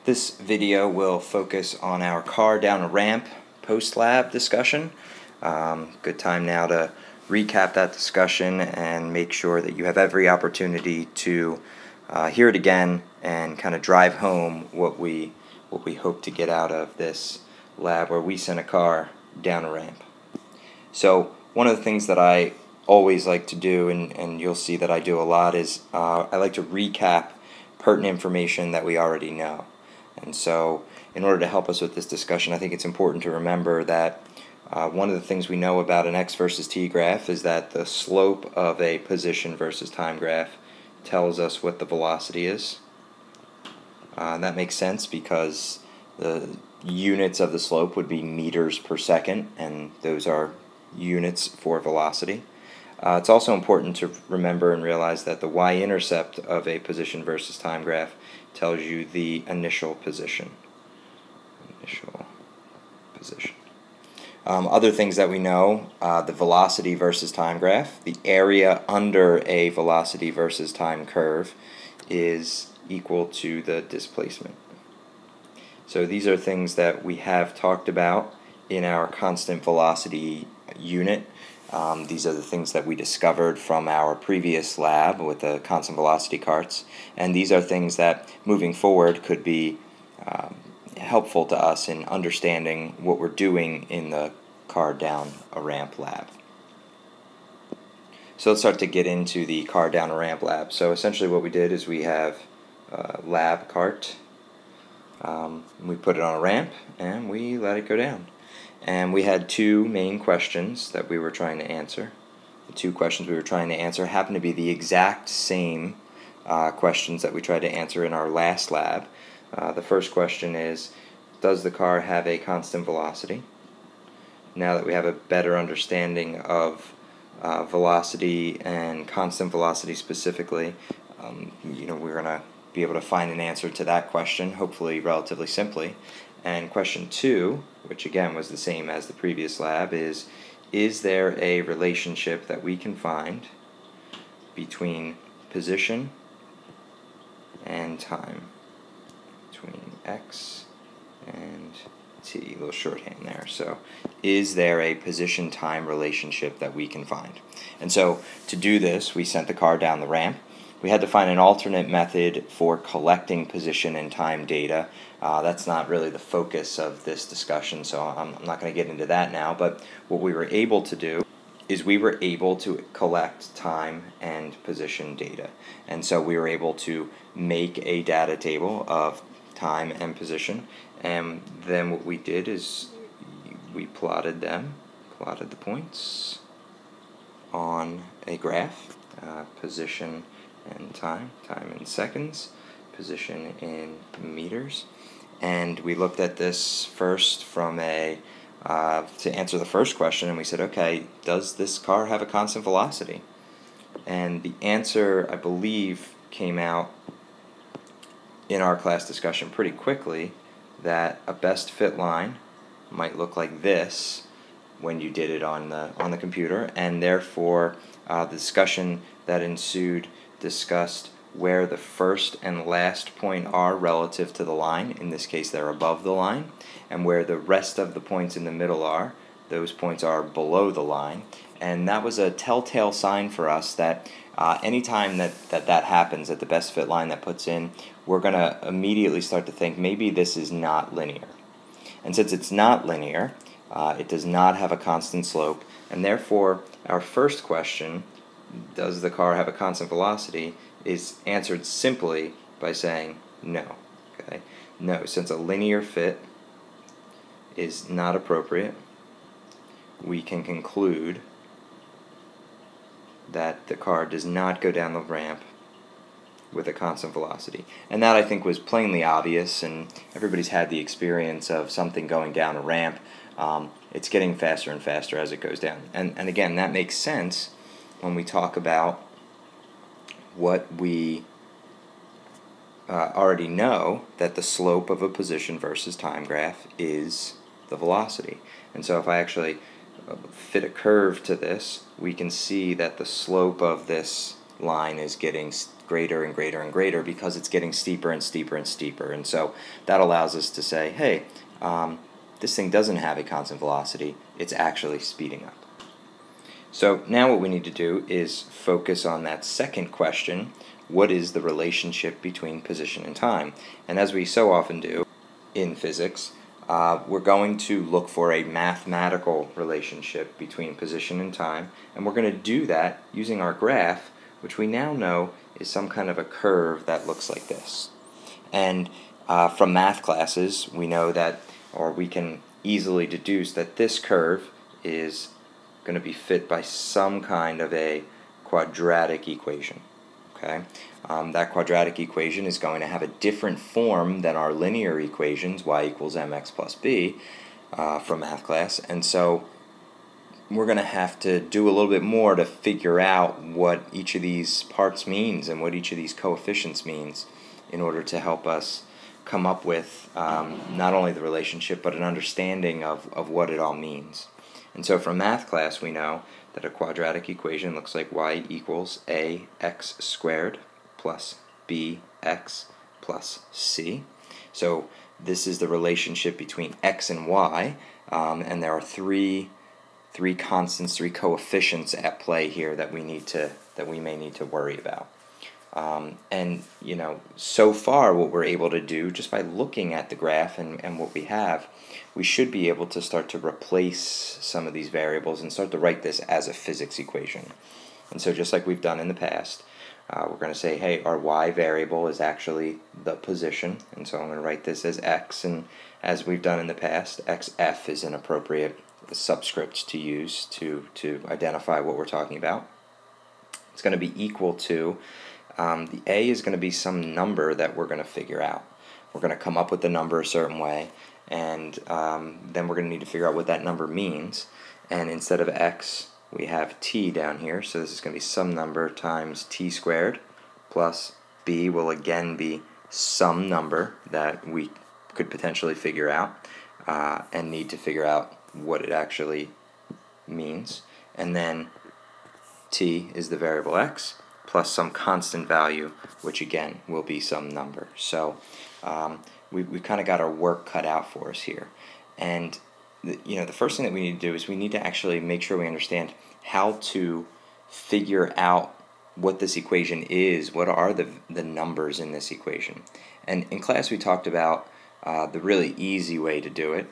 This video will focus on our car down a ramp post-lab discussion. Good time now to recap that discussion and make sure that you have every opportunity to hear it again and kind of drive home what we hope to get out of this lab where we sent a car down a ramp. So one of the things that I always like to do, and you'll see that I do a lot, is I like to recap pertinent information that we already know. And so in order to help us with this discussion, I think it's important to remember that one of the things we know about an x versus t graph is that the slope of a position versus time graph tells us what the velocity is. That makes sense because the units of the slope would be meters per second, and those are units for velocity. It's also important to remember and realize that the y-intercept of a position versus time graph tells you the initial position. Other things that we know, the velocity versus time graph, the area under a velocity versus time curve is equal to the displacement. So these are things that we have talked about in our constant velocity unit. These are the things that we discovered from our previous lab with the constant velocity carts, and these are things that moving forward could be helpful to us in understanding what we're doing in the car down a ramp lab. So let's start to get into the car down a ramp lab. So essentially what we did is we have a lab cart, we put it on a ramp and we let it go down. And we had two main questions that we were trying to answer. The two questions we were trying to answer happen to be the exact same questions that we tried to answer in our last lab. The first question is, does the car have a constant velocity? Now that we have a better understanding of velocity and constant velocity specifically, we're going to be able to find an answer to that question, hopefully relatively simply. And question 2, which again was the same as the previous lab, is there a relationship that we can find between position and time, between x and t, a little shorthand there. So is there a position-time relationship that we can find? And so to do this, we sent the car down the ramp. We had to find an alternate method for collecting position and time data. That's not really the focus of this discussion, so I'm not going to get into that now, but what we were able to do is we were able to collect time and position data. And so we were able to make a data table of time and position, and then what we did is we plotted the points on a graph, position and time in seconds, position in meters, and we looked at this first from to answer the first question, and we said, okay, does this car have a constant velocity? And the answer, I believe, came out in our class discussion pretty quickly, that a best fit line might look like this when you did it on the computer, and therefore the discussion that ensued discussed where the first and last point are relative to the line. In this case, they're above the line, and where the rest of the points in the middle are, those points are below the line. And that was a telltale sign for us that anytime that happens, at the best fit line that puts in, we're going to immediately start to think maybe this is not linear. And since it's not linear, it does not have a constant slope, and therefore our first question, does the car have a constant velocity, is answered simply by saying no. Okay? No, since a linear fit is not appropriate, we can conclude that the car does not go down the ramp with a constant velocity. And that, I think, was plainly obvious, and everybody's had the experience of something going down a ramp. It's getting faster and faster as it goes down. And again, that makes sense when we talk about what we already know, that the slope of a position versus time graph is the velocity. And so if I actually fit a curve to this, we can see that the slope of this line is getting greater and greater and greater because it's getting steeper and steeper and steeper. And so that allows us to say, hey, this thing doesn't have a constant velocity, it's actually speeding up. So now what we need to do is focus on that second question, what is the relationship between position and time? And as we so often do in physics, we're going to look for a mathematical relationship between position and time, and we're going to do that using our graph, which we now know is some kind of a curve that looks like this. And from math classes, we know that, or we can easily deduce that this curve is going to be fit by some kind of a quadratic equation. Okay, that quadratic equation is going to have a different form than our linear equations, y equals mx plus b, from math class, and so we're going to have to do a little bit more to figure out what each of these parts means and what each of these coefficients means in order to help us come up with not only the relationship but an understanding of what it all means. And so from math class we know that a quadratic equation looks like y equals ax squared plus bx plus c. So this is the relationship between x and y, and there are three constants, three coefficients at play here that we may need to worry about. And you know, so far what we're able to do just by looking at the graph and what we have, we should be able to start to replace some of these variables and start to write this as a physics equation. And so just like we've done in the past, we're going to say, hey, our y variable is actually the position, and so I'm going to write this as x, and as we've done in the past, xf is an appropriate subscript to use to identify what we're talking about. It's going to be equal to, the a is going to be some number that we're going to figure out. We're going to come up with the number a certain way, and then we're going to need to figure out what that number means. And instead of x, we have t down here, so this is going to be some number times t squared, plus b will again be some number that we could potentially figure out and need to figure out what it actually means. And then t is the variable x plus some constant value, which again will be some number. So we've kind of got our work cut out for us here. And the first thing that we need to do is we need to actually make sure we understand how to figure out what this equation is. What are the numbers in this equation? And in class we talked about the really easy way to do it,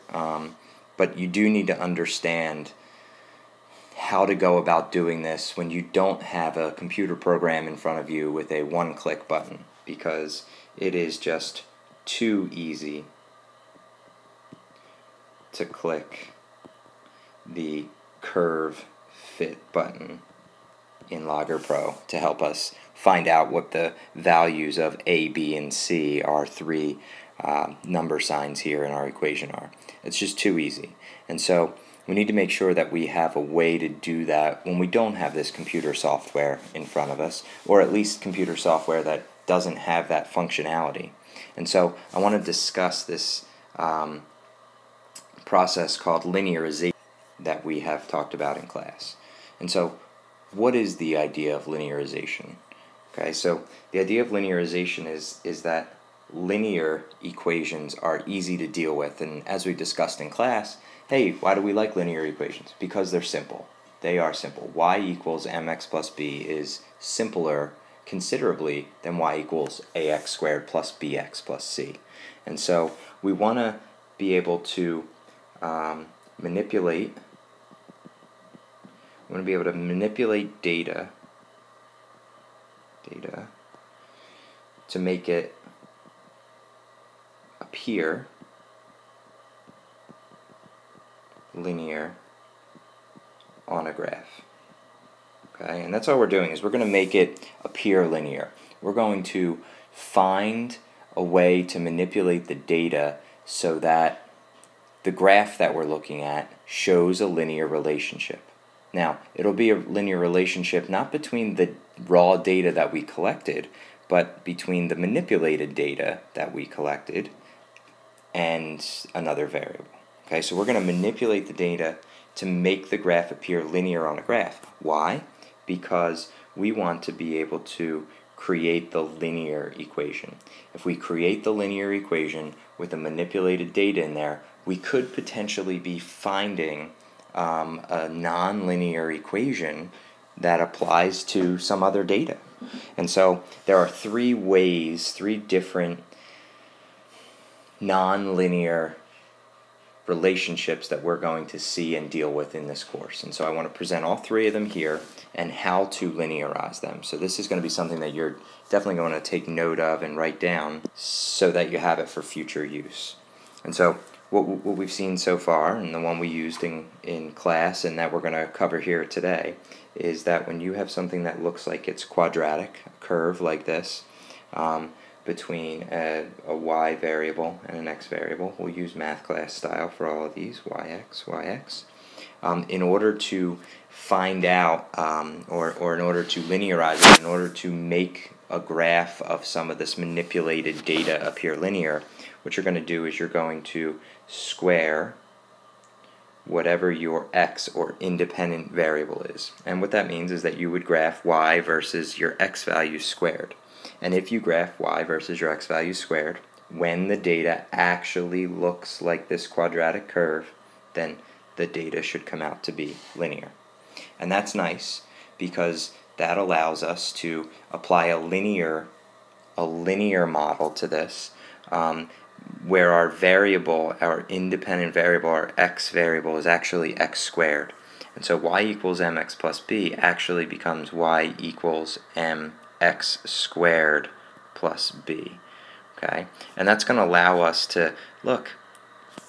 but you do need to understand how to go about doing this when you don't have a computer program in front of you with a one-click button, because it is just too easy to click the curve fit button in Logger Pro to help us find out what the values of A, B, and C, our three number signs here in our equation are. It's just too easy. And so we need to make sure that we have a way to do that when we don't have this computer software in front of us, or at least computer software that doesn't have that functionality. And so I want to discuss this process called linearization that we have talked about in class. And so what is the idea of linearization? Okay, so the idea of linearization is that linear equations are easy to deal with, and as we discussed in class, hey, why do we like linear equations? Because they're simple. They are simple. Y equals mx plus b is simpler considerably than y equals ax squared plus bx plus c. And so we want to be able to manipulate data to make it appear linear on a graph. Okay, and that's all we're doing, is we're going to make it appear linear. We're going to find a way to manipulate the data so that the graph that we're looking at shows a linear relationship. Now, it'll be a linear relationship not between the raw data that we collected, but between the manipulated data that we collected and another variable. Okay, so we're going to manipulate the data to make the graph appear linear on a graph. Why? Because we want to be able to create the linear equation. If we create the linear equation with the manipulated data in there, we could potentially be finding a nonlinear equation that applies to some other data. And so there are three different nonlinear relationships that we're going to see and deal with in this course. And so I want to present all three of them here and how to linearize them. So this is going to be something that you're definitely going to take note of and write down so that you have it for future use. And so what we've seen so far, and the one we used in class and that we're going to cover here today, is that when you have something that looks like it's quadratic, a curve like this, between a y variable and an x variable. We'll use math class style for all of these, yx, yx. In order to find out, or in order to linearize it, in order to make a graph of some of this manipulated data appear linear, what you're going to do is you're going to square whatever your x or independent variable is. And what that means is that you would graph y versus your x value squared. And if you graph y versus your x value squared, when the data actually looks like this quadratic curve, then the data should come out to be linear. And that's nice because that allows us to apply a linear model to this, where our variable, our independent variable, our x variable, is actually x squared. And so y equals mx plus b actually becomes y equals mx squared plus b. Okay? And that's going to allow us to, look,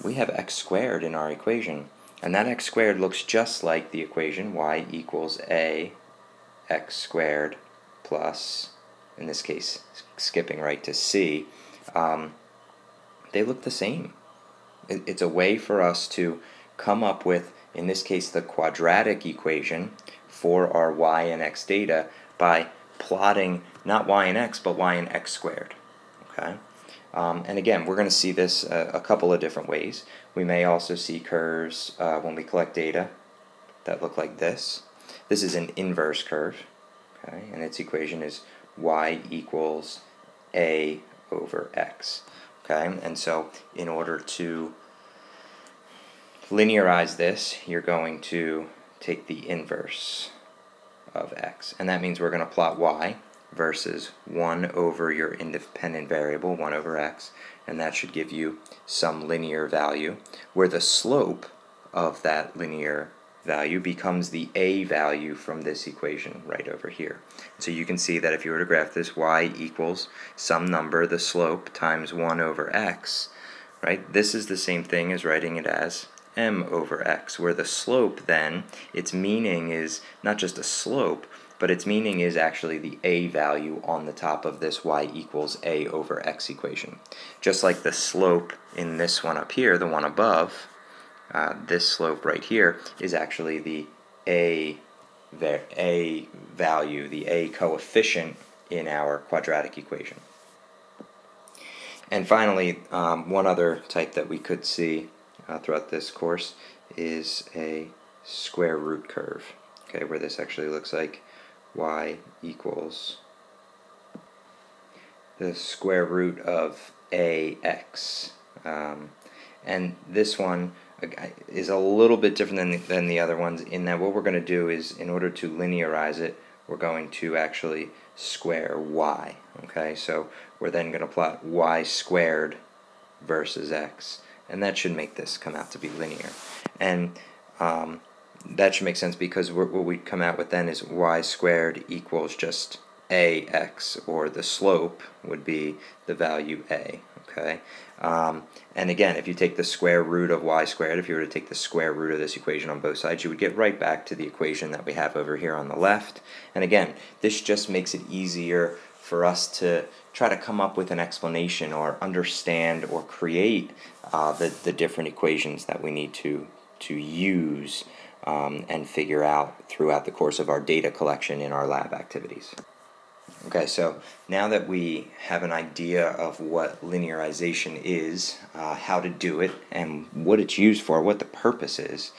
we have x squared in our equation. And that x squared looks just like the equation y equals a x squared plus, in this case, skipping right to c. They look the same. It's a way for us to come up with, in this case, the quadratic equation for our y and x data by plotting not y and x, but y and x squared. Okay? And again, we're going to see this a couple of different ways. We may also see curves when we collect data that look like this. This is an inverse curve, okay? And its equation is y equals a over x. Okay? And so in order to linearize this, you're going to take the inverse of x. And that means we're going to plot y versus 1 over your independent variable, 1 over x, and that should give you some linear value, where the slope of that linear value becomes the a value from this equation right over here. So you can see that if you were to graph this, y equals some number, the slope, times 1 over x, right? This is the same thing as writing it as m over x, where the slope then, its meaning is not just a slope, but its meaning is actually the a value on the top of this y equals a over x equation. Just like the slope in this one up here, the one above, this slope right here is actually the a value, the a coefficient in our quadratic equation. And finally, one other type that we could see throughout this course is a square root curve, okay, where this actually looks like y equals the square root of ax. And this one is a little bit different than the other ones, in that what we're going to do is, in order to linearize it, we're going to actually square y. Okay, so we're then going to plot y squared versus x, and that should make this come out to be linear. And that should make sense because what we come out with then is y squared equals just ax, or the slope would be the value a. Okay, and again, if you take the square root of y squared, if you were to take the square root of this equation on both sides, you would get right back to the equation that we have over here on the left. And again, this just makes it easier for us to try to come up with an explanation or understand or create the different equations that we need to use and figure out throughout the course of our data collection in our lab activities. Okay, so now that we have an idea of what linearization is, how to do it, and what it's used for, what the purpose is,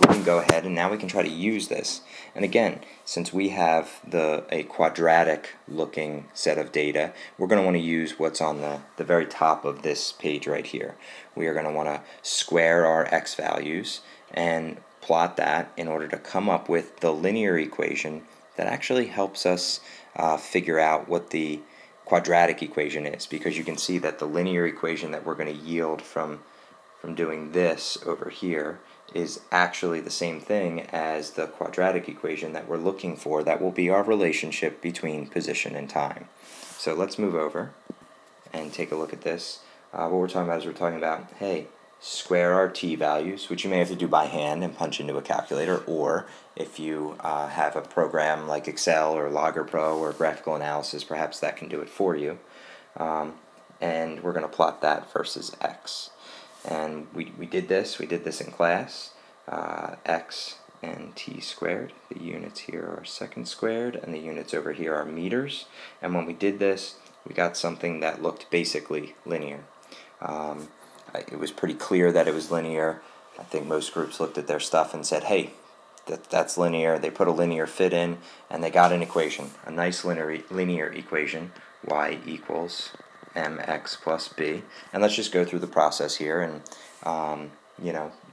we can go ahead and now we can try to use this. And again, since we have a quadratic looking set of data, we're going to want to use what's on the very top of this page right here. We are going to want to square our x values and plot that in order to come up with the linear equation that actually helps us figure out what the quadratic equation is, because you can see that the linear equation that we're going to yield from doing this over here is actually the same thing as the quadratic equation that we're looking for. That will be our relationship between position and time. So let's move over and take a look at this. What we're talking about is we're talking about, hey, square our t values, which you may have to do by hand and punch into a calculator, or if you have a program like Excel or Logger Pro or graphical analysis, perhaps that can do it for you. And we're going to plot that versus x. And we did this in class, x and t squared. The units here are seconds squared, and the units over here are meters. And when we did this, we got something that looked basically linear. It was pretty clear that it was linear. I think most groups looked at their stuff and said, hey, that's linear. They put a linear fit in, and they got an equation, a nice linear equation, y equals mx plus b. And let's just go through the process here and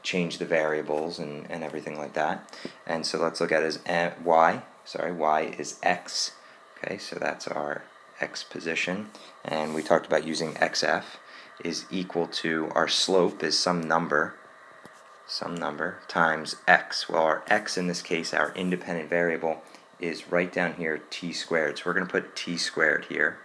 change the variables and everything like that. And so let's look at it as y is x. Okay, so that's our x position, and we talked about using xf is equal to, our slope is some number times x. Well, our x in this case, our independent variable, is right down here, t squared. So we're going to put t squared here,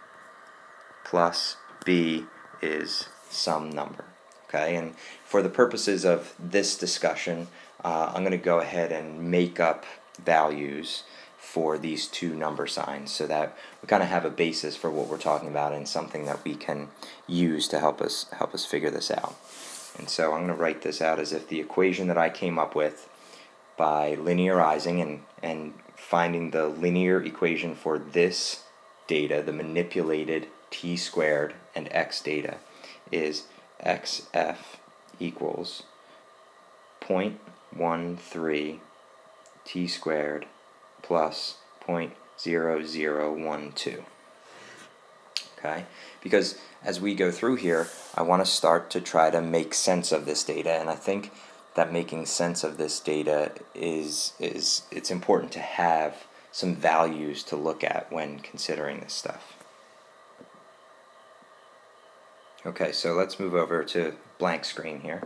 plus b is some number. Okay, and for the purposes of this discussion, I'm going to go ahead and make up values for these two number signs so that we kind of have a basis for what we're talking about and something that we can use to help us figure this out. And so I'm going to write this out as if the equation that I came up with by linearizing and finding the linear equation for this data, the manipulated t squared and x data, is xf equals 0.13 t squared plus 0.0012. Okay, because as we go through here, I want to start to try to make sense of this data, and I think that making sense of this data it's important to have some values to look at when considering this stuff. Okay, so let's move over to blank screen here.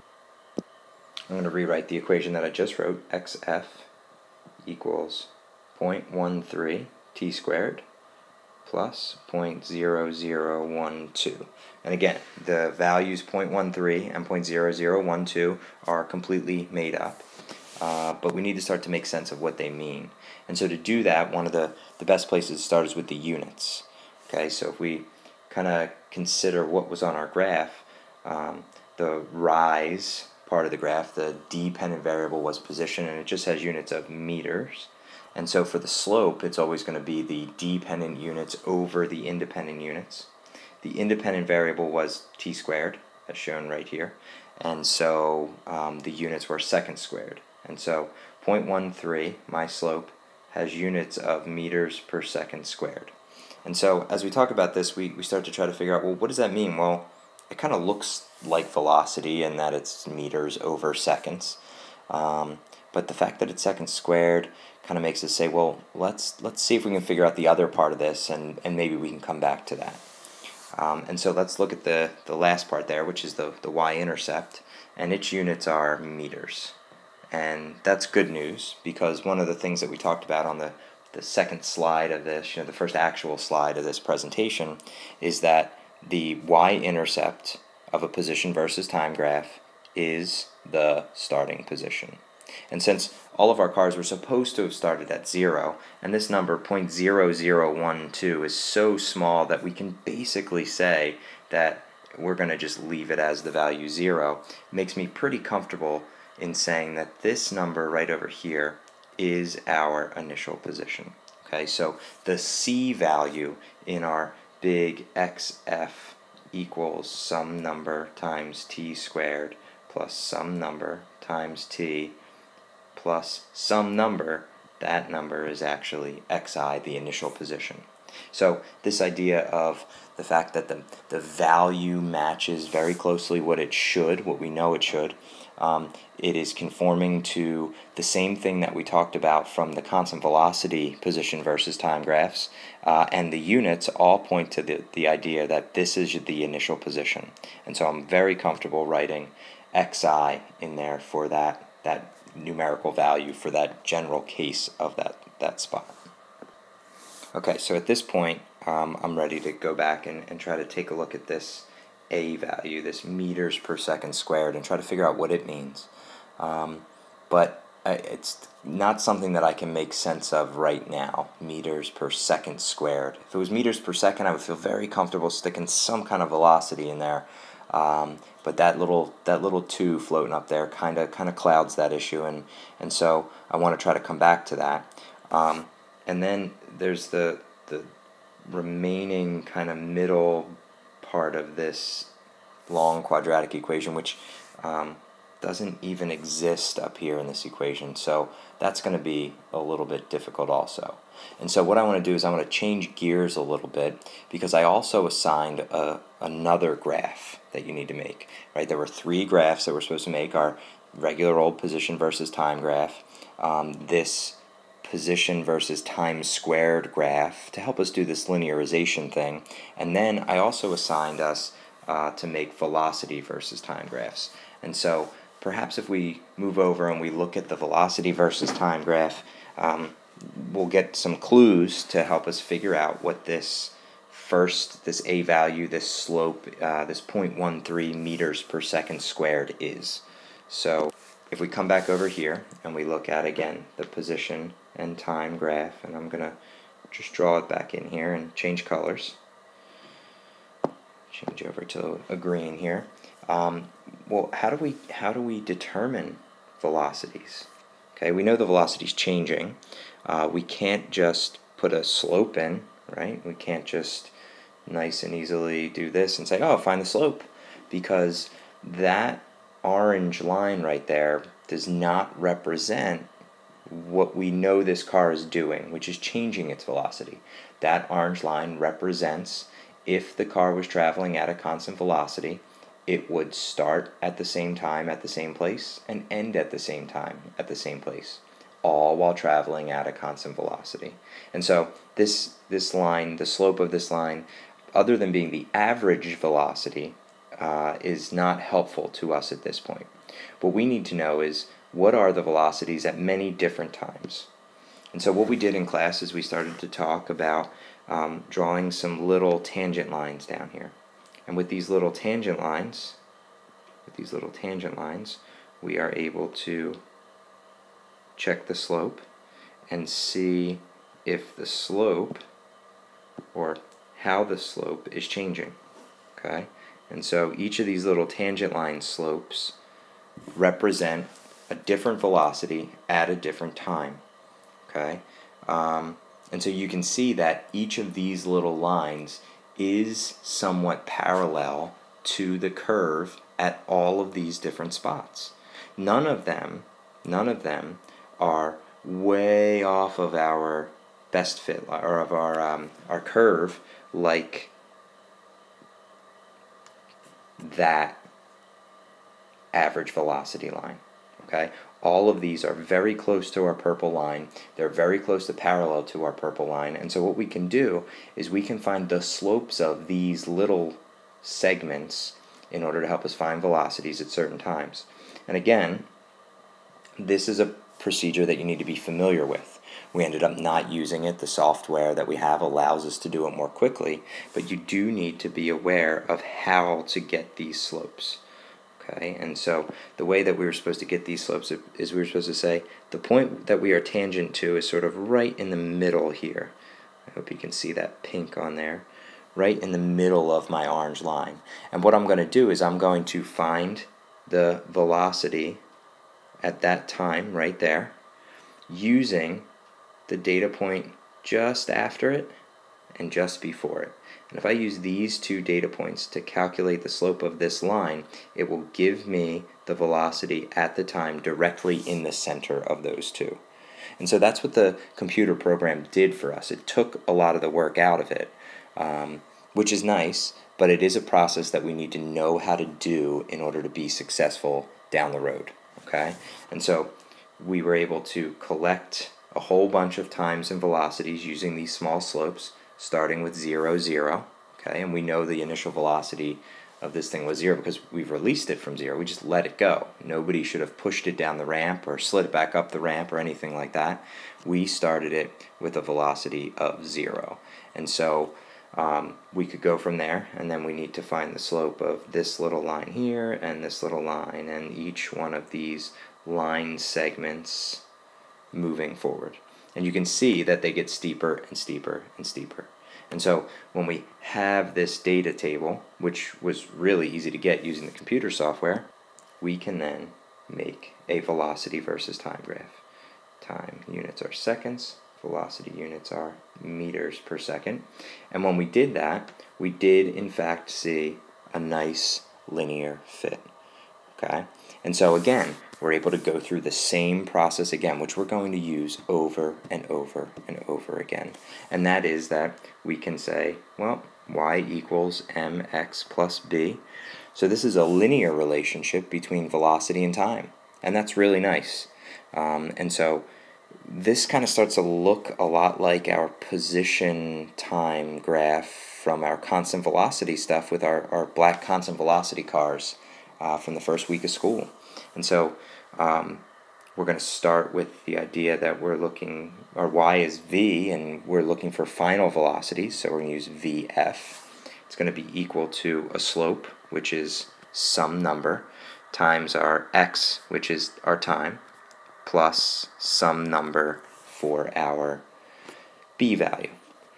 I'm going to rewrite the equation that I just wrote, xf equals 0.13 t squared plus 0.0012. And again, the values 0.13 and 0.0012 are completely made up, but we need to start to make sense of what they mean. And so to do that, one of the best places to start is with the units. Okay, so if we kind of consider what was on our graph, the rise part of the graph, the dependent variable was position, and it just has units of meters. And so for the slope, it's always going to be the dependent units over the independent units. The independent variable was t squared, as shown right here, and so the units were seconds squared. And so 0.13, my slope, has units of meters per second squared. And so as we talk about this, we start to try to figure out, well, what does that mean? Well, it kind of looks like velocity in that it's meters over seconds. But the fact that it's seconds squared kind of makes us say, well, let's see if we can figure out the other part of this, and maybe we can come back to that. And so let's look at the last part there, which is the y-intercept, and its units are meters. And that's good news, because one of the things that we talked about on the second slide of this, the first actual slide of this presentation, is that the y-intercept of a position versus time graph is the starting position. And since all of our cars were supposed to have started at 0, and this number 0.0012 is so small that we can basically say that we're going to just leave it as the value 0, makes me pretty comfortable in saying that this number right over here is our initial position. Okay, so the C value in our big XF equals some number times t squared plus some number times t plus some number, that number is actually xi, the initial position. So this idea of the fact that the value matches very closely what it should, what we know it should, it is conforming to the same thing that we talked about from the constant velocity position versus time graphs, and the units all point to the idea that this is the initial position. And so I'm very comfortable writing xi in there for that numerical value for that general case of that spot. Okay, so at this point, I'm ready to go back and try to take a look at this A value, this meters per second squared, and try to figure out what it means. But it's not something that I can make sense of right now, meters per second squared. If it was meters per second, I would feel very comfortable sticking some kind of velocity in there. But that little 2 floating up there kind of clouds that issue, and so I want to try to come back to that. And then there's the remaining kind of middle part of this long quadratic equation, which doesn't even exist up here in this equation, so that's going to be a little bit difficult also. And so what I want to do is I want to change gears a little bit, because I also assigned another graph that you need to make. Right? There were 3 graphs that we're supposed to make: our regular old position versus time graph, this position versus time squared graph to help us do this linearization thing, and then I also assigned us to make velocity versus time graphs. And so perhaps if we move over and we look at the velocity versus time graph, we'll get some clues to help us figure out what this A value, this slope, this 0.13 meters per second squared is. So if we come back over here and we look at, again, the position and time graph, and I'm going to just draw it back in here and change colors. Change over to a green here. Well, how do we determine velocities? Okay, we know the velocity is changing. We can't just put a slope in, right? We can't just nice and easily do this and say, oh, find the slope, because that orange line right there does not represent what we know this car is doing, which is changing its velocity. That orange line represents if the car was traveling at a constant velocity, it would start at the same time at the same place and end at the same time at the same place, all while traveling at a constant velocity. And so this line, the slope of this line, other than being the average velocity, is not helpful to us at this point. What we need to know is, what are the velocities at many different times? And so what we did in class is we started to talk about drawing some little tangent lines down here. And with these little tangent lines, we are able to check the slope and see if the slope, or how the slope, is changing. Okay? And so each of these little tangent line slopes represent a different velocity at a different time. Okay? And so you can see that each of these little lines is somewhat parallel to the curve at all of these different spots. None of them are way off of our best fit, or of our curve, like that average velocity line. Okay? All of these are very close to our purple line. They're very close to parallel to our purple line. And so what we can do is we can find the slopes of these little segments in order to help us find velocities at certain times. And again, this is a procedure that you need to be familiar with. We ended up not using it. The software that we have allows us to do it more quickly, but you do need to be aware of how to get these slopes. Okay, and so the way that we were supposed to get these slopes is we were supposed to say the point that we are tangent to is sort of right in the middle here. I hope you can see that pink on there. Right in the middle of my orange line. And what I'm going to do is I'm going to find the velocity at that time right there, using the data point just after it and just before it. And if I use these two data points to calculate the slope of this line, it will give me the velocity at the time directly in the center of those two. And so that's what the computer program did for us. It took a lot of the work out of it, which is nice, but it is a process that we need to know how to do in order to be successful down the road. Okay? And so we were able to collect a whole bunch of times and velocities using these small slopes, starting with 0, 0. Okay? And we know the initial velocity of this thing was 0 because we've released it from 0. We just let it go. Nobody should have pushed it down the ramp or slid it back up the ramp or anything like that. We started it with a velocity of 0. And so we could go from there, and then we need to find the slope of this little line here and this little line, and each one of these line segments moving forward. And you can see that they get steeper and steeper and steeper. And so when we have this data table, which was really easy to get using the computer software, we can then make a velocity versus time graph. Time units are seconds, velocity units are meters per second. And when we did that, we did in fact see a nice linear fit. Okay? And so again, we're able to go through the same process again, which we're going to use over and over and over again. And that is that we can say, well, y equals mx plus b. So this is a linear relationship between velocity and time. And that's really nice. And so this kind of starts to look a lot like our position time graph from our constant velocity stuff with our black constant velocity cars from the first week of school. And so we're going to start with the idea that we're looking, our y is v, and we're looking for final velocities, so we're going to use vf. It's going to be equal to a slope, which is some number, times our x, which is our time, plus some number for our b value.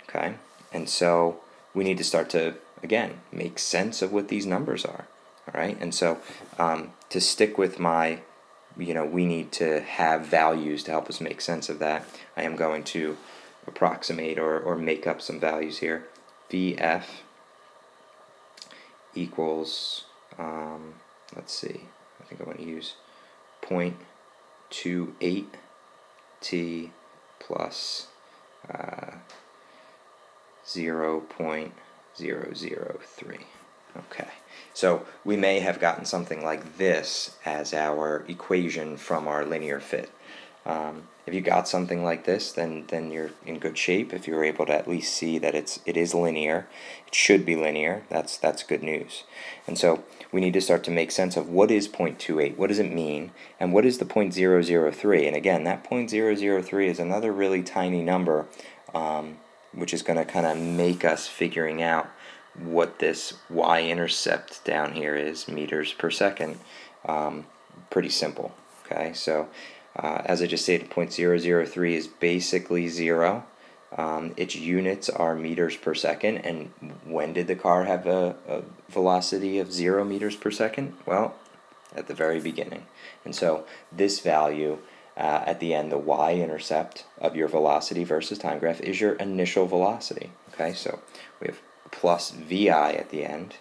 Okay? And so we need to start to, again, make sense of what these numbers are. All right? And so to stick with my, we need to have values to help us make sense of that, I am going to approximate or make up some values here. Vf equals, let's see, I think I'm going to use 0.28 t plus 0.003. Okay, so we may have gotten something like this as our equation from our linear fit. If you got something like this, then you're in good shape. If you're able to at least see that it is linear, it should be linear, that's good news. And so we need to start to make sense of what is 0.28, what does it mean, and what is the 0.003. And again, that 0.003 is another really tiny number, which is going to kind of make us figuring out what this y-intercept down here is, meters per second. Pretty simple. Okay, so as I just stated, 0.003 is basically 0. Its units are meters per second, and when did the car have a velocity of 0 meters per second? Well, at the very beginning. And so this value at the end, the y-intercept of your velocity versus time graph, is your initial velocity. Okay, so we have plus vi at the end.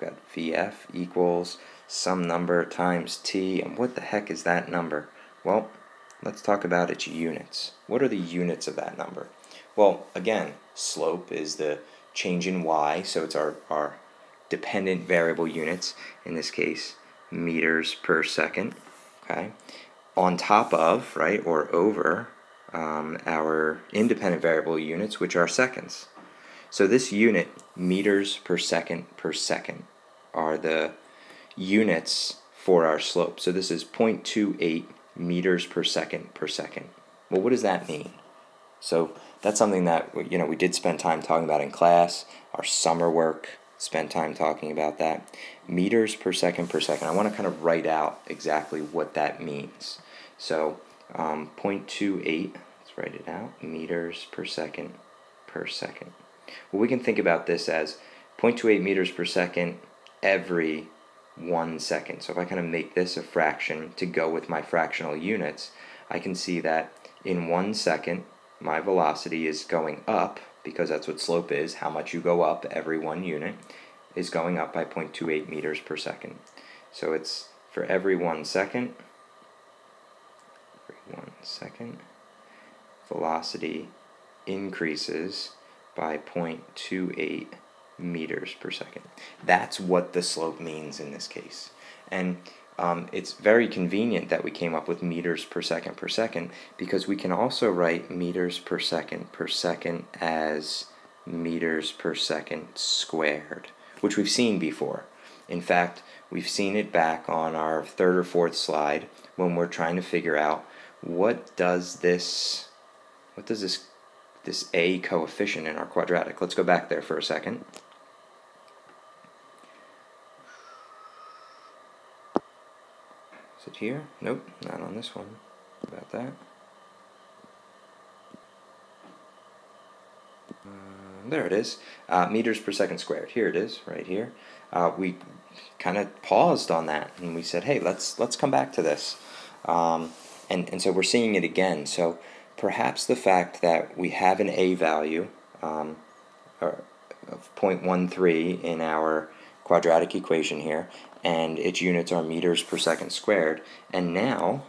We've got vf equals some number times t, and what the heck is that number? Well, let's talk about its units. What are the units of that number? Well, again, slope is the change in y, so it's our dependent variable units, in this case meters per second. Okay, on top of, right, or over our independent variable units, which are seconds. So this unit, meters per second, are the units for our slope. So this is 0.28 meters per second. Well, what does that mean? So that's something that we did spend time talking about in class. Our summer work spent time talking about that. Meters per second. I want to kind of write out exactly what that means. So 0.28, let's write it out, meters per second. Well, we can think about this as 0.28 meters per second every 1 second. So if I kind of make this a fraction to go with my fractional units, I can see that in 1 second my velocity is going up because that's what slope is, how much you go up every 1 unit, is going up by 0.28 meters per second. So it's for every 1 second, velocity increases by 0.28 meters per second. That's what the slope means in this case. And it's very convenient that we came up with meters per second, because we can also write meters per second as meters per second squared, which we've seen before. In fact, we've seen it back on our 3rd or 4th slide when we're trying to figure out what does this a coefficient in our quadratic. Let's go back there for a second. Is it here? Nope, not on this one. About that. There it is. Meters per second squared. Here it is, right here. We kind of paused on that and we said, hey, let's come back to this. And so we're seeing it again. So perhaps the fact that we have an a value of 0.13 in our quadratic equation here, and its units are meters per second squared, and now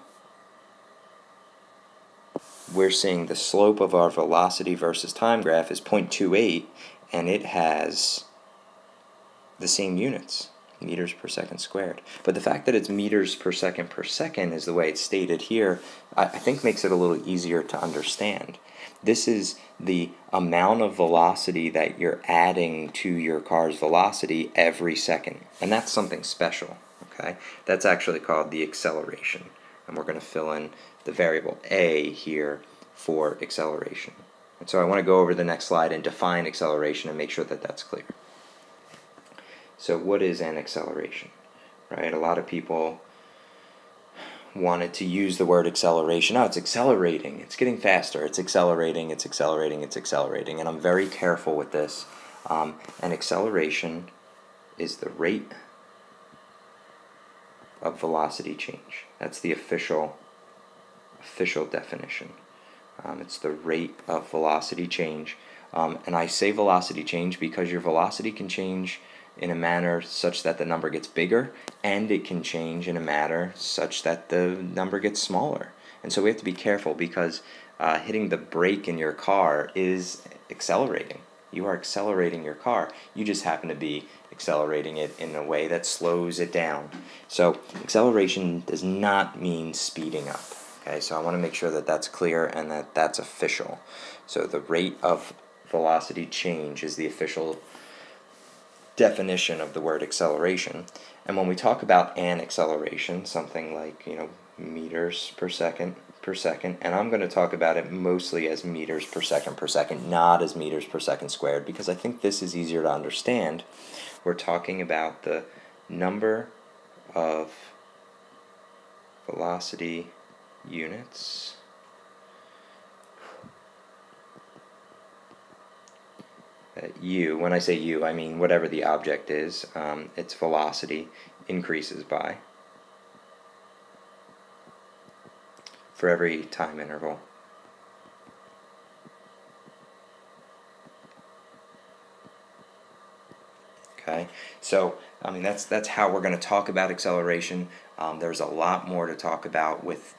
we're seeing the slope of our velocity versus time graph is 0.28, and it has the same units, meters per second squared. But the fact that it's meters per second is the way it's stated here, I think makes it a little easier to understand. This is the amount of velocity that you're adding to your car's velocity every second. And that's something special, okay? That's actually called the acceleration. And we're going to fill in the variable a here for acceleration. And so I want to go over the next slide and define acceleration and make sure that that's clear. So what is an acceleration, right? A lot of people wanted to use the word acceleration. Oh, it's accelerating, it's getting faster, it's accelerating, it's accelerating, it's accelerating. And I'm very careful with this. An acceleration is the rate of velocity change. That's the official definition. It's the rate of velocity change. And I say velocity change because your velocity can change in a manner such that the number gets bigger, and it can change in a manner such that the number gets smaller. And so we have to be careful, because hitting the brake in your car is accelerating. You are accelerating your car. You just happen to be accelerating it in a way that slows it down. So acceleration does not mean speeding up. Okay, so I want to make sure that that's clear and that that's official. So the rate of velocity change is the official definition of the word acceleration. And when we talk about an acceleration, something like, meters per second, and I'm going to talk about it mostly as meters per second, not as meters per second squared, because I think this is easier to understand. We're talking about the number of velocity units u, when I say u, I mean whatever the object is, its velocity increases by for every time interval. Okay, so I mean that's how we're going to talk about acceleration. There's a lot more to talk about with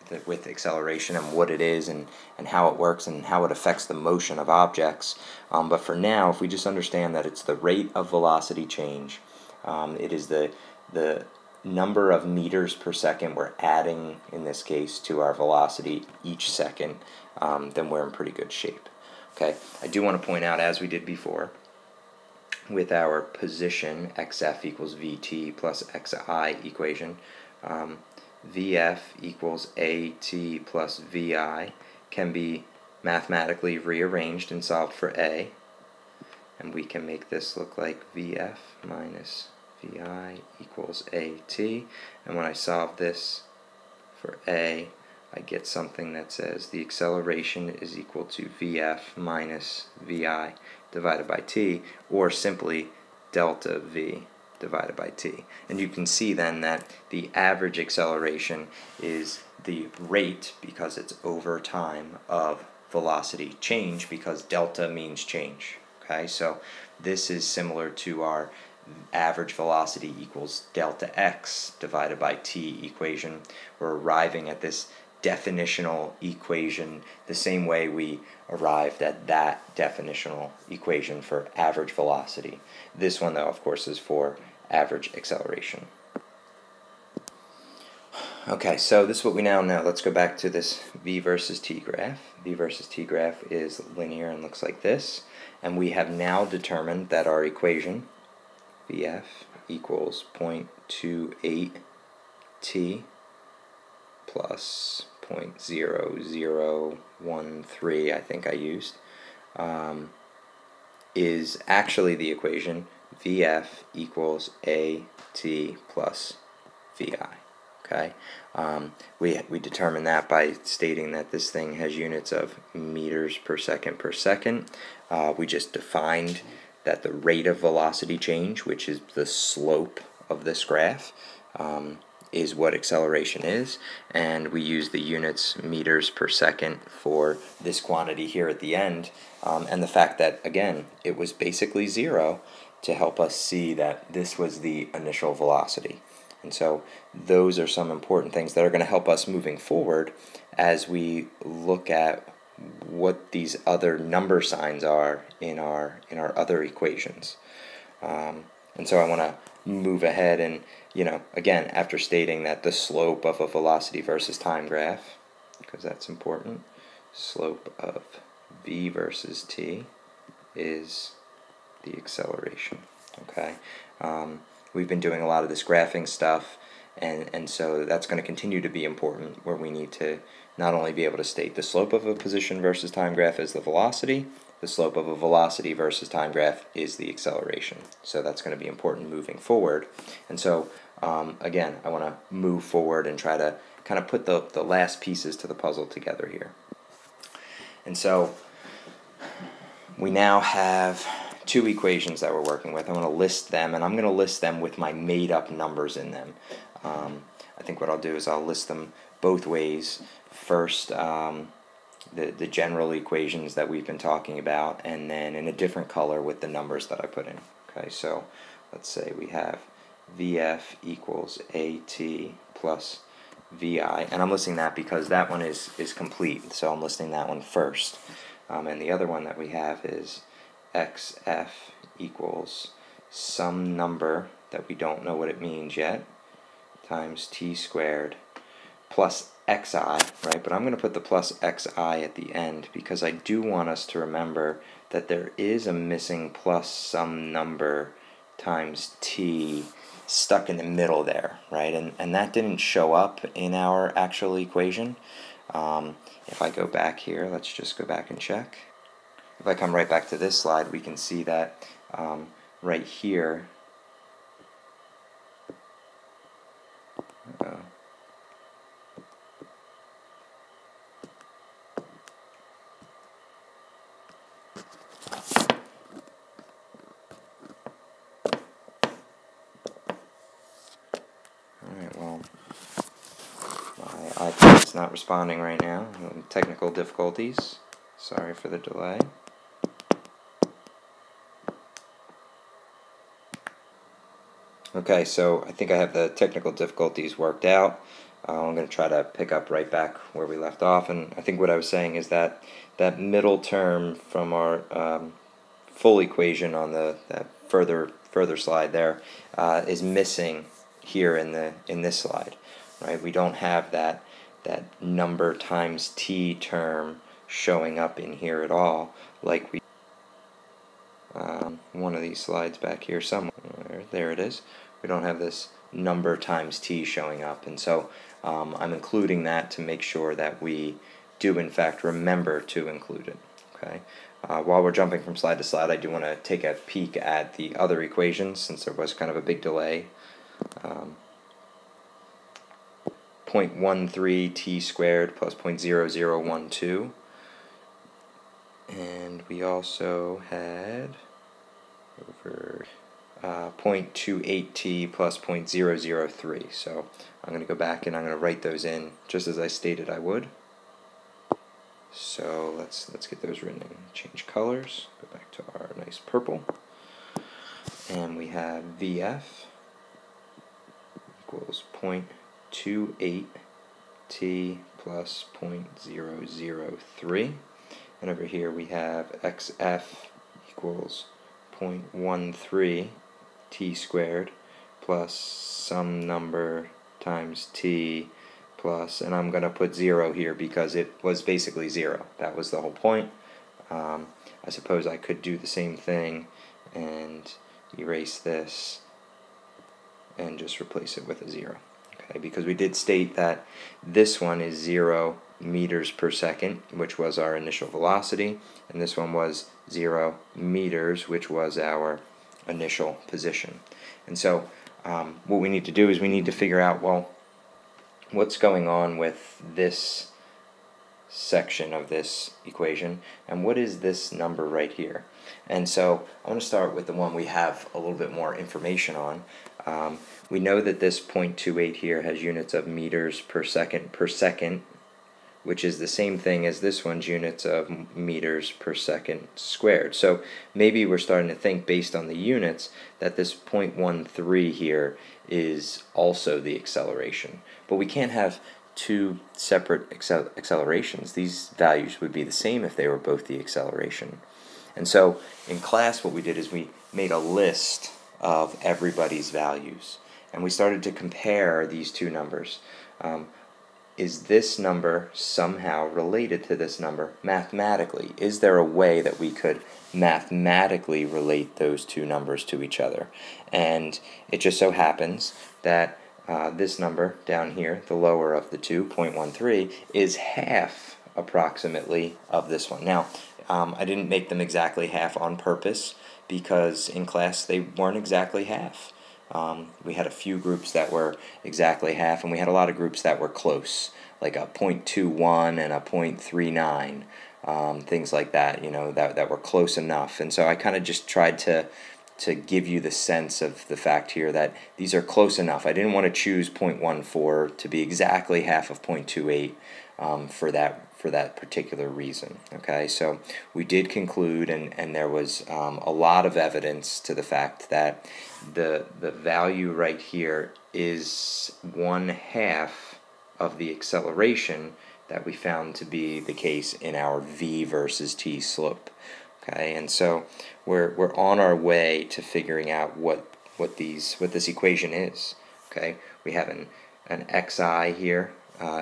acceleration and what it is and how it works and how it affects the motion of objects. But for now, if we just understand that it's the rate of velocity change, it is the number of meters per second we're adding, in this case, to our velocity each second, then we're in pretty good shape. Okay, I do want to point out, as we did before, with our position xf equals vt plus xi equation, vf equals at plus vi can be mathematically rearranged and solved for a, and we can make this look like vf minus vi equals at, and when I solve this for a, I get something that says the acceleration is equal to vf minus vi divided by t, or simply delta v divided by t. And you can see then that the average acceleration is the rate, because it's over time, of velocity change because delta means change. Okay, so this is similar to our average velocity equals delta x divided by t equation. We're arriving at this definitional equation the same way we arrived at that definitional equation for average velocity. This one, though, of course, is for average acceleration. Okay, so this is what we now know. Let's go back to this v versus t graph. V versus t graph is linear and looks like this. And we have now determined that our equation, Vf equals 0.28t plus 0.0013, I think I used, is actually the equation Vf equals At plus Vi. Okay, we determine that by stating that this thing has units of meters per second per second. We just defined that the rate of velocity change, which is the slope of this graph, is what acceleration is, and we use the units meters per second for this quantity here at the end, and the fact that, again, it was basically zero to help us see that this was the initial velocity. And so those are some important things that are going to help us moving forward as we look at what these other number signs are in our other equations. And so I want to move ahead and, again, after stating that the slope of a velocity versus time graph, because that's important, slope of v versus t is the acceleration. Okay. We've been doing a lot of this graphing stuff, and so that's going to continue to be important, where we need to not only be able to state the slope of a position versus time graph as the velocity, the slope of a velocity versus time graph is the acceleration. So that's going to be important moving forward. And so, again, I want to move forward and try to kind of put the last pieces to the puzzle together here. And so we now have two equations that we're working with. I'm going to list them, and I'm going to list them with my made-up numbers in them. I think what I'll do is I'll list them both ways. First, the general equations that we've been talking about, and then in a different color with the numbers that I put in. Okay, so let's say we have Vf equals At plus Vi, and I'm listing that because that one is complete, so I'm listing that one first. And the other one that we have is xf equals some number that we don't know what it means yet, times t squared plus xi, right? But I'm going to put the plus xi at the end because I do want us to remember that there is a missing plus some number times t stuck in the middle there, right? And that didn't show up in our actual equation. If I go back here, let's just go back and check. If I come right back to this slide, we can see that right here, well, my iPad's not responding right now. Technical difficulties. Sorry for the delay. Okay, so I think I have the technical difficulties worked out. I'm going to try to pick up right back where we left off, and I think what I was saying is that that middle term from our full equation on that further slide there is missing here in this slide, right? We don't have that number times t term showing up in here at all, like we one of these slides back here somewhere. There it is. We don't have this number times t showing up, and so I'm including that to make sure that we do in fact remember to include it. Okay. While we're jumping from slide to slide, I do want to take a peek at the other equations since there was kind of a big delay. 0.13 t squared plus 0.0012, and we also had over 0.28 t plus 0.003. So I'm going to go back and I'm going to write those in just as I stated I would. So let's get those written in. Change colors, go back to our nice purple, and we have VF equals 0.28 t plus 0.003, and over here we have XF equals 0.13 t squared plus some number times t plus, and I'm going to put 0 here because it was basically 0. That was the whole point. I suppose I could do the same thing and erase this and just replace it with a 0. Okay, because we did state that this one is 0 meters per second, which was our initial velocity, and this one was 0 meters, which was our initial position. And so what we need to do is we need to figure out, well, what's going on with this section of this equation, and what is this number right here? And so I want to start with the one we have a little bit more information on. We know that this 0.28 here has units of meters per second, which is the same thing as this one's units of meters per second squared. So maybe we're starting to think, based on the units, that this 0.13 here is also the acceleration. But we can't have two separate accelerations. These values would be the same if they were both the acceleration. And so in class what we did is we made a list of everybody's values, and we started to compare these two numbers. Is this number somehow related to this number mathematically? Is there a way that we could mathematically relate those two numbers to each other? And it just so happens that this number down here, the lower of the two, 0.13, is half approximately of this one. Now, I didn't make them exactly half on purpose because in class they weren't exactly half. We had a few groups that were exactly half, and we had a lot of groups that were close, like a 0.21 and a 0.39, things like that, you know, that were close enough. And so I kind of just tried to give you the sense of the fact here that these are close enough. I didn't want to choose 0.14 to be exactly half of 0.28 for that particular reason. Okay, so we did conclude, and there was a lot of evidence to the fact that the value right here is 1/2 of the acceleration that we found to be the case in our v versus t slope. Okay, and so we're on our way to figuring out what this equation is. Okay, we have an xi here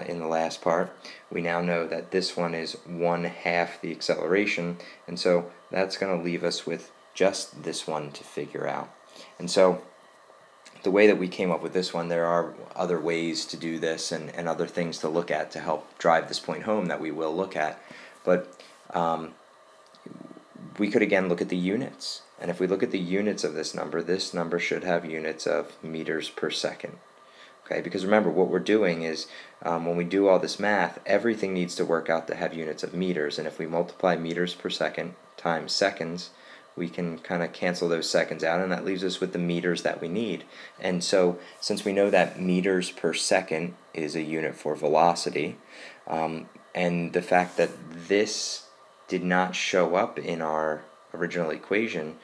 in the last part. We now know that this one is 1/2 the acceleration, and so that's going to leave us with just this one to figure out. And so the way that we came up with this one, there are other ways to do this and other things to look at to help drive this point home that we will look at, but we could again look at the units. And if we look at the units of this number should have units of meters per second. Okay, because remember, what we're doing is when we do all this math, everything needs to work out to have units of meters, and if we multiply meters per second times seconds, we can kind of cancel those seconds out, and that leaves us with the meters that we need. And so since we know that meters per second is a unit for velocity, and the fact that this did not show up in our original equation,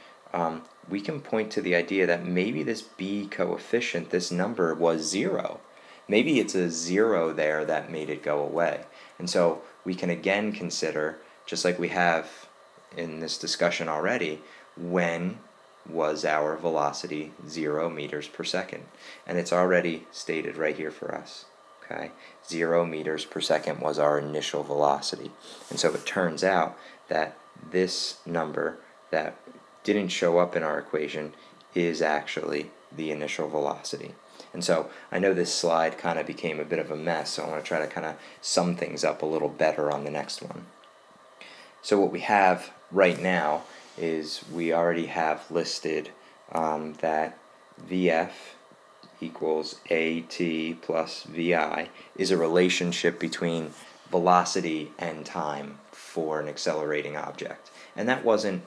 we can point to the idea that maybe this b coefficient, this number, was 0. Maybe it's a 0 there that made it go away. And so we can again consider, just like we have in this discussion already, when was our velocity 0 meters per second? And it's already stated right here for us. Okay, 0 meters per second was our initial velocity. And so it turns out that this number that didn't show up in our equation is actually the initial velocity. And so I know this slide kind of became a bit of a mess, so I want to try to kind of sum things up a little better on the next one. So what we have right now is we already have listed that VF equals AT plus VI is a relationship between velocity and time for an accelerating object. And that wasn't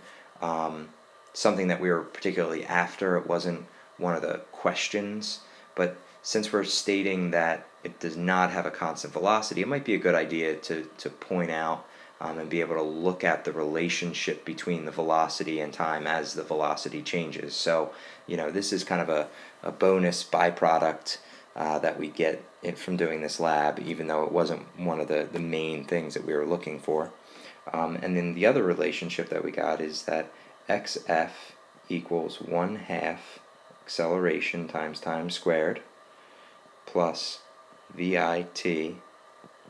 something that we were particularly after. It wasn't one of the questions, but since we're stating that it does not have a constant velocity, it might be a good idea to point out and be able to look at the relationship between the velocity and time as the velocity changes. So, this is kind of a bonus byproduct that we get from doing this lab, even though it wasn't one of the main things that we were looking for. And then the other relationship that we got is that xf equals 1/2 acceleration times time squared plus vit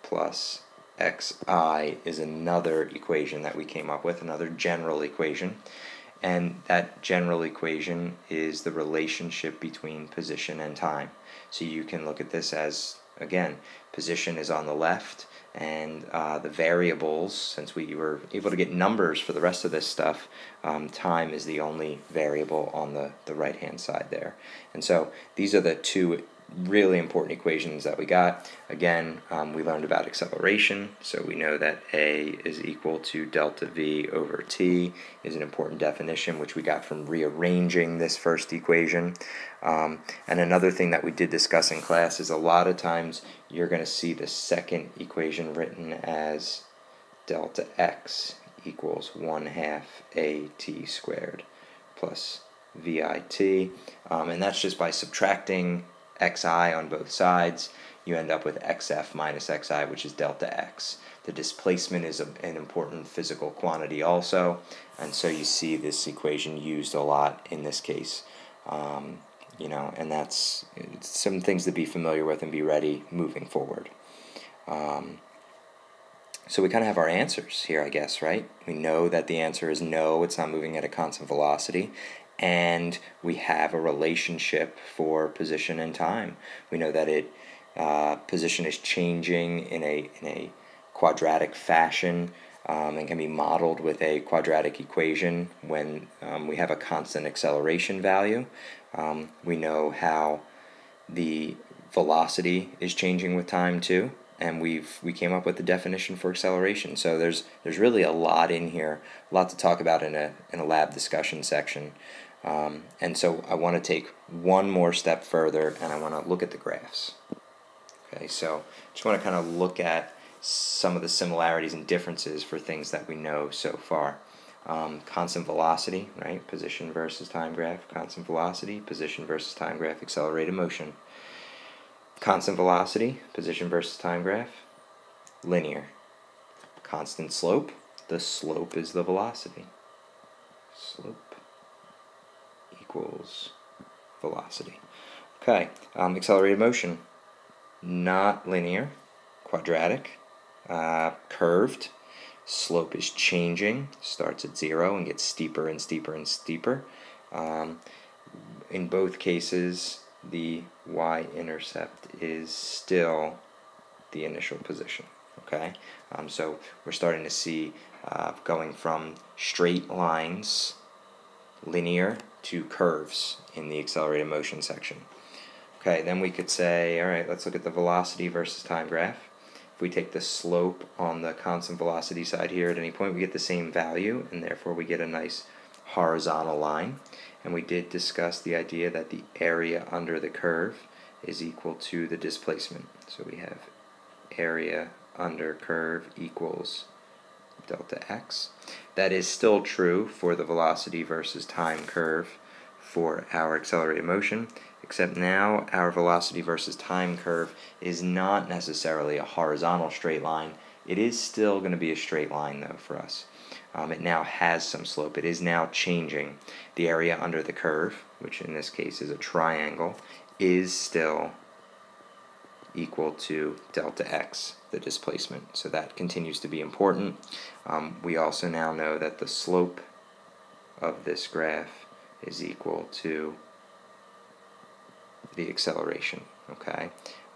plus xi is another equation that we came up with, another general equation. And that general equation is the relationship between position and time. So you can look at this as, again, position is on the left, and the variables, since we were able to get numbers for the rest of this stuff, time is the only variable on the right hand side there. And so these are the two really important equations that we got. Again, we learned about acceleration, so we know that A is equal to delta V over T is an important definition, which we got from rearranging this first equation. And another thing that we did discuss in class is a lot of times you're going to see the second equation written as delta X equals 1/2 AT squared plus VIT, and that's just by subtracting xi on both sides. You end up with xf minus xi, which is delta x. The displacement is an important physical quantity also, and so you see this equation used a lot in this case. And that's some things to be familiar with and be ready moving forward. So we kind of have our answers here, I guess, right? We know that the answer is no, it's not moving at a constant velocity. And we have a relationship for position and time. We know that position is changing in a quadratic fashion, and can be modeled with a quadratic equation when we have a constant acceleration value. We know how the velocity is changing with time too, and we came up with the definition for acceleration. So there's really a lot in here, a lot to talk about in a lab discussion section. And so I want to take one more step further, and I want to look at the graphs. Okay, so just want to kind of look at some of the similarities and differences for things that we know so far. Constant velocity, right? Position versus time graph, constant velocity, position versus time graph, accelerated motion. Constant velocity, position versus time graph, linear. Constant slope, the slope is the velocity. Slope equals velocity. Okay, accelerated motion, not linear, quadratic, curved. Slope is changing, starts at 0 and gets steeper and steeper and steeper. In both cases, the y-intercept is still the initial position. Okay, so we're starting to see going from straight lines, linear, to curves in the accelerated motion section. Okay, then we could say, all right, let's look at the velocity versus time graph. If we take the slope on the constant velocity side here at any point, we get the same value, and therefore we get a nice horizontal line. And we did discuss the idea that the area under the curve is equal to the displacement. So we have area under curve equals delta x. That is still true for the velocity versus time curve for our accelerated motion, except now our velocity versus time curve is not necessarily a horizontal straight line. It is still going to be a straight line though for us. It now has some slope. It is now changing. The area under the curve, which in this case is a triangle, is still equal to delta x, the displacement. So that continues to be important. We also now know that the slope of this graph is equal to the acceleration. Okay,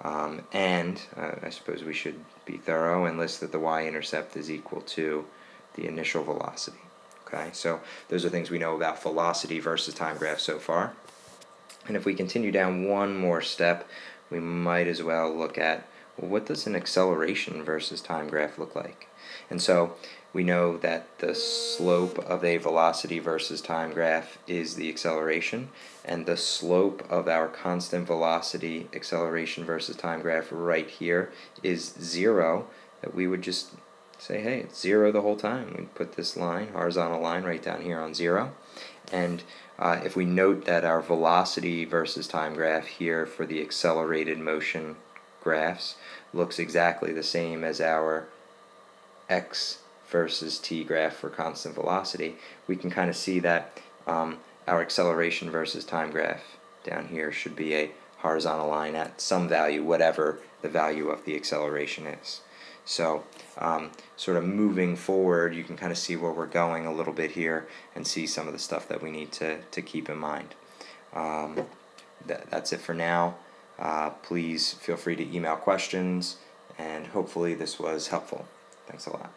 and I suppose we should be thorough and list that the y-intercept is equal to the initial velocity. Okay, so those are things we know about velocity versus time graph so far. And if we continue down one more step, we might as well look at, well, what does an acceleration versus time graph look like? And so we know that the slope of a velocity versus time graph is the acceleration, and the slope of our constant velocity acceleration versus time graph right here is 0, that we would just say, hey, it's 0 the whole time. We put this line, horizontal line, right down here on 0. And if we note that our velocity versus time graph here for the accelerated motion graphs looks exactly the same as our x versus t graph for constant velocity, we can kind of see that our acceleration versus time graph down here should be a horizontal line at some value, whatever the value of the acceleration is. So sort of moving forward, you can kind of see where we're going a little bit here and see some of the stuff that we need to keep in mind. That's it for now. Please feel free to email questions, and hopefully this was helpful. Thanks a lot.